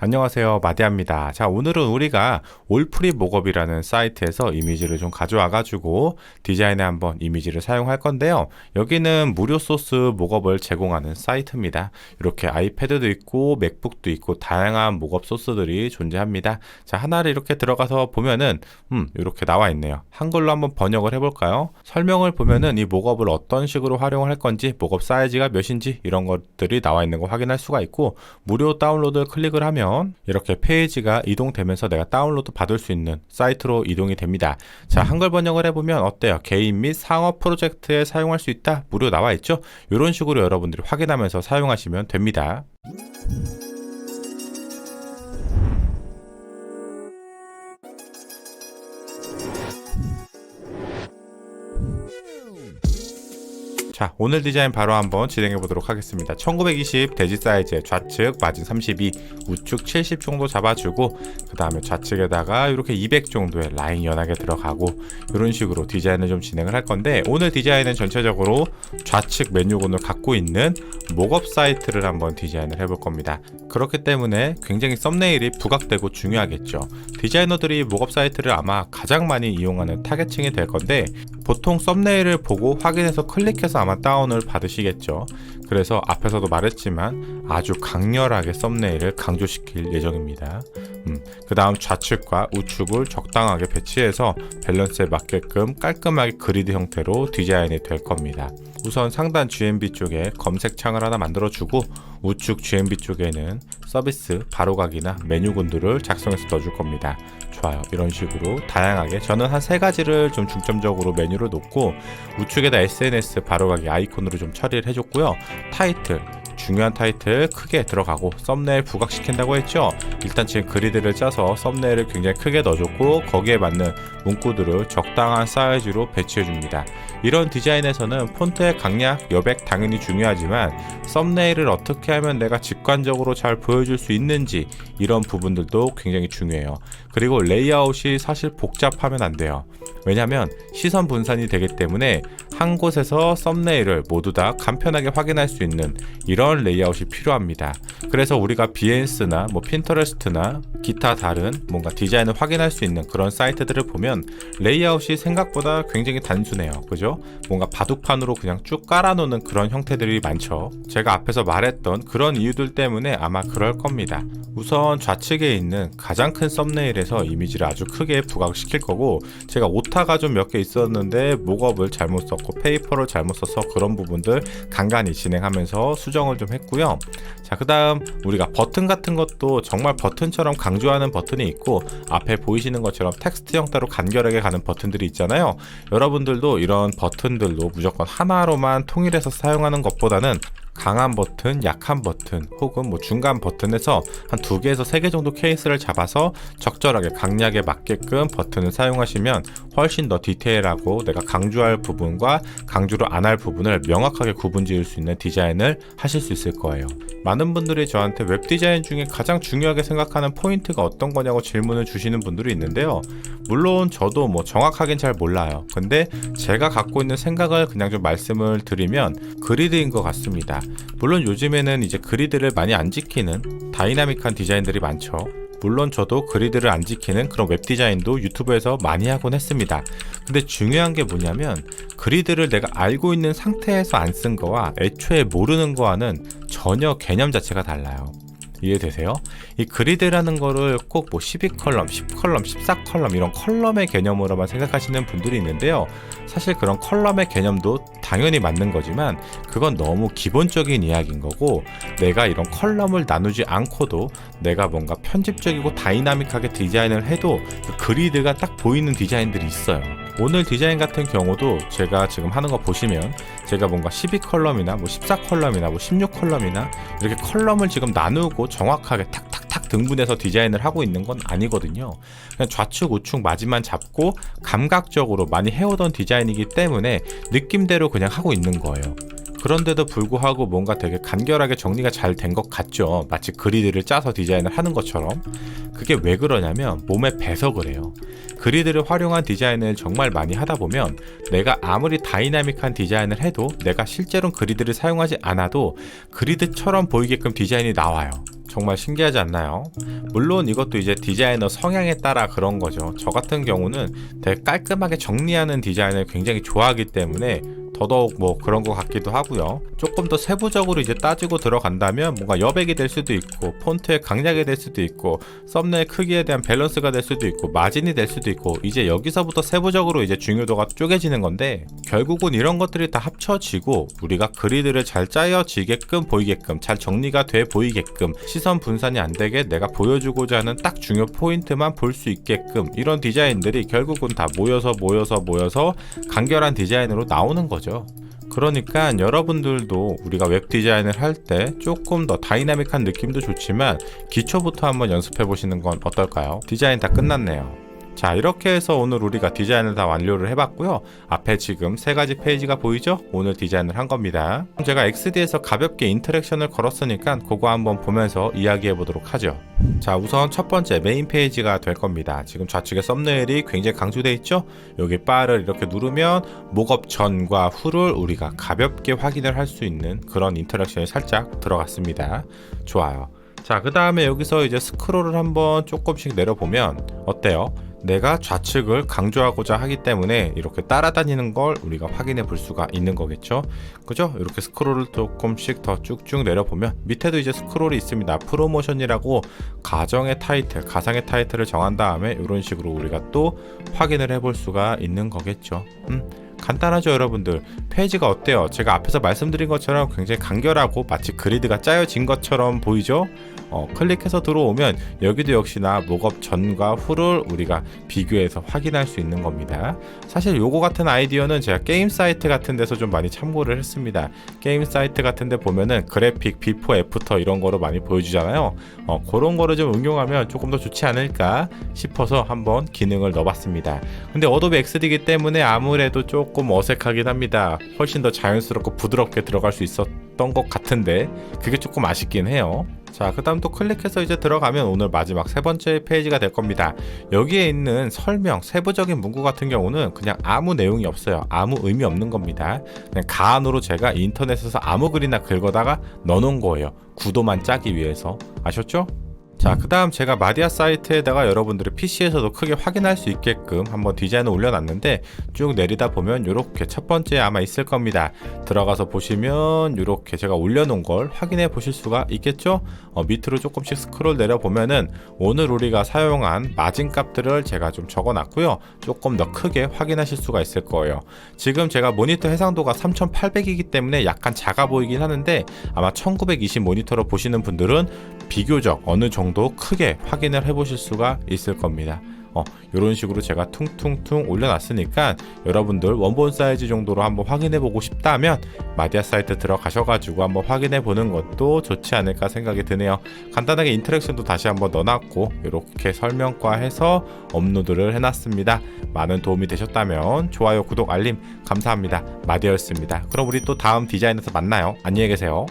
안녕하세요, 마디아입니다. 자, 오늘은 우리가 올프리 목업이라는 사이트에서 이미지를 좀 가져와 가지고 디자인에 한번 이미지를 사용할 건데요. 여기는 무료 소스 목업을 제공하는 사이트입니다. 이렇게 아이패드도 있고 맥북도 있고 다양한 목업 소스들이 존재합니다. 자, 하나를 이렇게 들어가서 보면은 이렇게 나와 있네요. 한글로 한번 번역을 해볼까요? 설명을 보면은 이 목업을 어떤 식으로 활용을 할 건지, 목업 사이즈가 몇인지 이런 것들이 나와 있는 거 확인할 수가 있고, 무료 다운로드를 클릭을 하면 이렇게 페이지가 이동되면서 내가 다운로드 받을 수 있는 사이트로 이동이 됩니다. 자, 한글 번역을 해보면 어때요? 개인 및 상업 프로젝트에 사용할 수 있다. 무료 나와 있죠? 이런 식으로 여러분들이 확인하면서 사용하시면 됩니다. 자, 오늘 디자인 바로 한번 진행해 보도록 하겠습니다. 1920 대지 사이즈에 좌측 마진 32, 우측 70 정도 잡아주고, 그 다음에 좌측에다가 이렇게 200 정도의 라인 연하게 들어가고, 이런 식으로 디자인을 좀 진행을 할 건데, 오늘 디자인은 전체적으로 좌측 메뉴군을 갖고 있는 목업 사이트를 한번 디자인을 해볼 겁니다. 그렇기 때문에 굉장히 썸네일이 부각되고 중요하겠죠. 디자이너들이 목업 사이트를 아마 가장 많이 이용하는 타겟층이 될 건데, 보통 썸네일을 보고 확인해서 클릭해서 아마 다운을 받으시겠죠. 그래서 앞에서도 말했지만 아주 강렬하게 썸네일을 강조시킬 예정입니다. 그 다음 좌측과 우측을 적당하게 배치해서 밸런스에 맞게끔 깔끔하게 그리드 형태로 디자인이 될 겁니다. 우선 상단 GMB 쪽에 검색 창을 하나 만들어주고, 우측 GMB 쪽에는 서비스, 바로가기나 메뉴군들을 작성해서 넣어줄 겁니다. 좋아요. 이런 식으로 다양하게 저는 한 3가지를 좀 중점적으로 메뉴를 놓고, 우측에다 SNS 바로가기 아이콘으로 좀 처리를 해줬고요. 타이틀, 중요한 타이틀 크게 들어가고, 썸네일 부각시킨다고 했죠. 일단 지금 그리드를 짜서 썸네일을 굉장히 크게 넣어줬고, 거기에 맞는 문구들을 적당한 사이즈로 배치해줍니다. 이런 디자인에서는 폰트의 강약, 여백 당연히 중요하지만, 썸네일을 어떻게 하면 내가 직관적으로 잘 보여줄 수 있는지, 이런 부분들도 굉장히 중요해요. 그리고 레이아웃이 사실 복잡하면 안 돼요. 왜냐면 시선 분산이 되기 때문에 한 곳에서 썸네일을 모두 다 간편하게 확인할 수 있는 이런 레이아웃이 필요합니다. 그래서 우리가 비엔스나 핀터레스트나 기타 다른 뭔가 디자인을 확인할 수 있는 그런 사이트들을 보면 레이아웃이 생각보다 굉장히 단순해요. 그죠? 뭔가 바둑판으로 그냥 쭉 깔아놓는 그런 형태들이 많죠. 제가 앞에서 말했던 그런 이유들 때문에 아마 그럴 겁니다. 우선 좌측에 있는 가장 큰 썸네일에서 이미지를 아주 크게 부각시킬 거고, 제가 오타가 좀 몇 개 있었는데 목업을 잘못 썼고 페이퍼를 잘못 써서 그런 부분들 간간히 진행하면서 수정을 좀 했고요. 자, 그 다음 우리가 버튼 같은 것도 정말 버튼처럼 강조하는 버튼이 있고, 앞에 보이시는 것처럼 텍스트 형태로 간결하게 가는 버튼들이 있잖아요. 여러분들도 이런 버튼들도 무조건 하나로만 통일해서 사용하는 것보다는 강한 버튼, 약한 버튼, 혹은 중간 버튼에서 한 2개에서 3개 정도 케이스를 잡아서 적절하게 강약에 맞게끔 버튼을 사용하시면 훨씬 더 디테일하고 내가 강조할 부분과 강조를 안 할 부분을 명확하게 구분 지을 수 있는 디자인을 하실 수 있을 거예요. 많은 분들이 저한테 웹 디자인 중에 가장 중요하게 생각하는 포인트가 어떤 거냐고 질문을 주시는 분들이 있는데요. 물론 저도 정확하긴 잘 몰라요. 근데 제가 갖고 있는 생각을 그냥 좀 말씀을 드리면 그리드인 것 같습니다. 물론 요즘에는 이제 그리드를 많이 안 지키는 다이나믹한 디자인들이 많죠. 물론 저도 그리드를 안 지키는 그런 웹 디자인도 유튜브에서 많이 하곤 했습니다. 근데 중요한 게 뭐냐면, 그리드를 내가 알고 있는 상태에서 안 쓴 거와 애초에 모르는 거와는 전혀 개념 자체가 달라요. 이해되세요? 이 그리드라는 거를 꼭 12컬럼, 10컬럼, 14컬럼 이런 컬럼의 개념으로만 생각하시는 분들이 있는데요. 사실 그런 컬럼의 개념도 당연히 맞는 거지만 그건 너무 기본적인 이야기인 거고, 내가 이런 컬럼을 나누지 않고도 내가 뭔가 편집적이고 다이나믹하게 디자인을 해도 그 그리드가 딱 보이는 디자인들이 있어요. 오늘 디자인 같은 경우도 제가 지금 하는 거 보시면 제가 뭔가 12컬럼이나 14컬럼이나 16컬럼이나 이렇게 컬럼을 지금 나누고 정확하게 탁탁탁 등분해서 디자인을 하고 있는 건 아니거든요. 그냥 좌측 우측 마지만 잡고 감각적으로 많이 해오던 디자인이기 때문에 느낌대로 그냥 하고 있는 거예요. 그런데도 불구하고 뭔가 되게 간결하게 정리가 잘 된 것 같죠. 마치 그리드를 짜서 디자인을 하는 것처럼. 그게 왜 그러냐면 몸에 배서 그래요. 그리드를 활용한 디자인을 정말 많이 하다 보면 내가 아무리 다이나믹한 디자인을 해도 내가 실제로는 그리드를 사용하지 않아도 그리드처럼 보이게끔 디자인이 나와요. 정말 신기하지 않나요? 물론 이것도 이제 디자이너 성향에 따라 그런 거죠. 저 같은 경우는 되게 깔끔하게 정리하는 디자인을 굉장히 좋아하기 때문에 더더욱 뭐 그런 것 같기도 하고요. 조금 더 세부적으로 이제 따지고 들어간다면 뭔가 여백이 될 수도 있고, 폰트의 강약이 될 수도 있고, 썸네일 크기에 대한 밸런스가 될 수도 있고, 마진이 될 수도 있고, 이제 여기서부터 세부적으로 이제 중요도가 쪼개지는 건데, 결국은 이런 것들이 다 합쳐지고 우리가 그리드를 잘 짜여지게끔 보이게끔, 잘 정리가 돼 보이게끔, 시선 분산이 안 되게 내가 보여주고자 하는 딱 중요 포인트만 볼 수 있게끔, 이런 디자인들이 결국은 다 모여서 간결한 디자인으로 나오는 거죠. 그러니까 여러분들도 우리가 웹 디자인을 할 때 조금 더 다이나믹한 느낌도 좋지만 기초부터 한번 연습해 보시는 건 어떨까요? 디자인 다 끝났네요. 자, 이렇게 해서 오늘 우리가 디자인을 다 완료를 해봤고요. 앞에 지금 3가지 페이지가 보이죠? 오늘 디자인을 한 겁니다. 제가 XD에서 가볍게 인터랙션을 걸었으니까 그거 한번 보면서 이야기해 보도록 하죠. 자, 우선 첫 번째 메인 페이지가 될 겁니다. 지금 좌측에 썸네일이 굉장히 강조되어 있죠? 여기 바를 이렇게 누르면 목업 전과 후를 우리가 가볍게 확인을 할 수 있는 그런 인터랙션이 살짝 들어갔습니다. 좋아요. 자, 그 다음에 여기서 이제 스크롤을 한번 조금씩 내려보면 어때요? 내가 좌측을 강조하고자 하기 때문에 이렇게 따라다니는 걸 우리가 확인해 볼 수가 있는 거겠죠. 그죠? 이렇게 스크롤을 조금씩 더 쭉쭉 내려보면 밑에도 이제 스크롤이 있습니다. 프로모션이라고 가상의 타이틀을 정한 다음에 이런 식으로 우리가 또 확인을 해볼 수가 있는 거겠죠. 간단하죠, 여러분들. 페이지가 어때요? 제가 앞에서 말씀드린 것처럼 굉장히 간결하고 마치 그리드가 짜여진 것처럼 보이죠? 클릭해서 들어오면 여기도 역시나 목업 전과 후를 우리가 비교해서 확인할 수 있는 겁니다. 사실 요거 같은 아이디어는 제가 게임 사이트 같은 데서 좀 많이 참고를 했습니다. 게임 사이트 같은 데 보면은 그래픽 비포 애프터 이런 거로 많이 보여주잖아요. 그런 거를 좀 응용하면 조금 더 좋지 않을까 싶어서 한번 기능을 넣어봤습니다. 근데 어도비 XD이기 때문에 아무래도 조금 어색하긴 합니다. 훨씬 더 자연스럽고 부드럽게 들어갈 수 있었던 것 같은데 그게 조금 아쉽긴 해요. 자, 그 다음 또 클릭해서 이제 들어가면 오늘 마지막 3번째 페이지가 될 겁니다. 여기에 있는 설명, 세부적인 문구 같은 경우는 그냥 아무 내용이 없어요. 아무 의미 없는 겁니다. 그냥 가안으로 제가 인터넷에서 아무 글이나 긁어다가 넣어놓은 거예요. 구도만 짜기 위해서. 아셨죠? 자, 그 다음 제가 마디아 사이트에다가 여러분들의 PC에서도 크게 확인할 수 있게끔 한번 디자인을 올려놨는데 쭉 내리다 보면 이렇게 첫 번째 아마 있을 겁니다. 들어가서 보시면 이렇게 제가 올려놓은 걸 확인해 보실 수가 있겠죠? 밑으로 조금씩 스크롤 내려보면은 오늘 우리가 사용한 마진 값들을 제가 좀 적어놨고요. 조금 더 크게 확인하실 수가 있을 거예요. 지금 제가 모니터 해상도가 3800이기 때문에 약간 작아 보이긴 하는데 아마 1920 모니터로 보시는 분들은 비교적 어느 정도 크게 확인을 해보실 수가 있을 겁니다. 이런 식으로 제가 퉁퉁퉁 올려놨으니까 여러분들 원본 사이즈 정도로 한번 확인해보고 싶다면 마디아 사이트 들어가셔가지고 한번 확인해보는 것도 좋지 않을까 생각이 드네요. 간단하게 인터랙션도 다시 한번 넣어놨고 이렇게 설명과 해서 업로드를 해놨습니다. 많은 도움이 되셨다면 좋아요, 구독, 알림 감사합니다. 마디아였습니다. 그럼 우리 또 다음 디자인에서 만나요. 안녕히 계세요.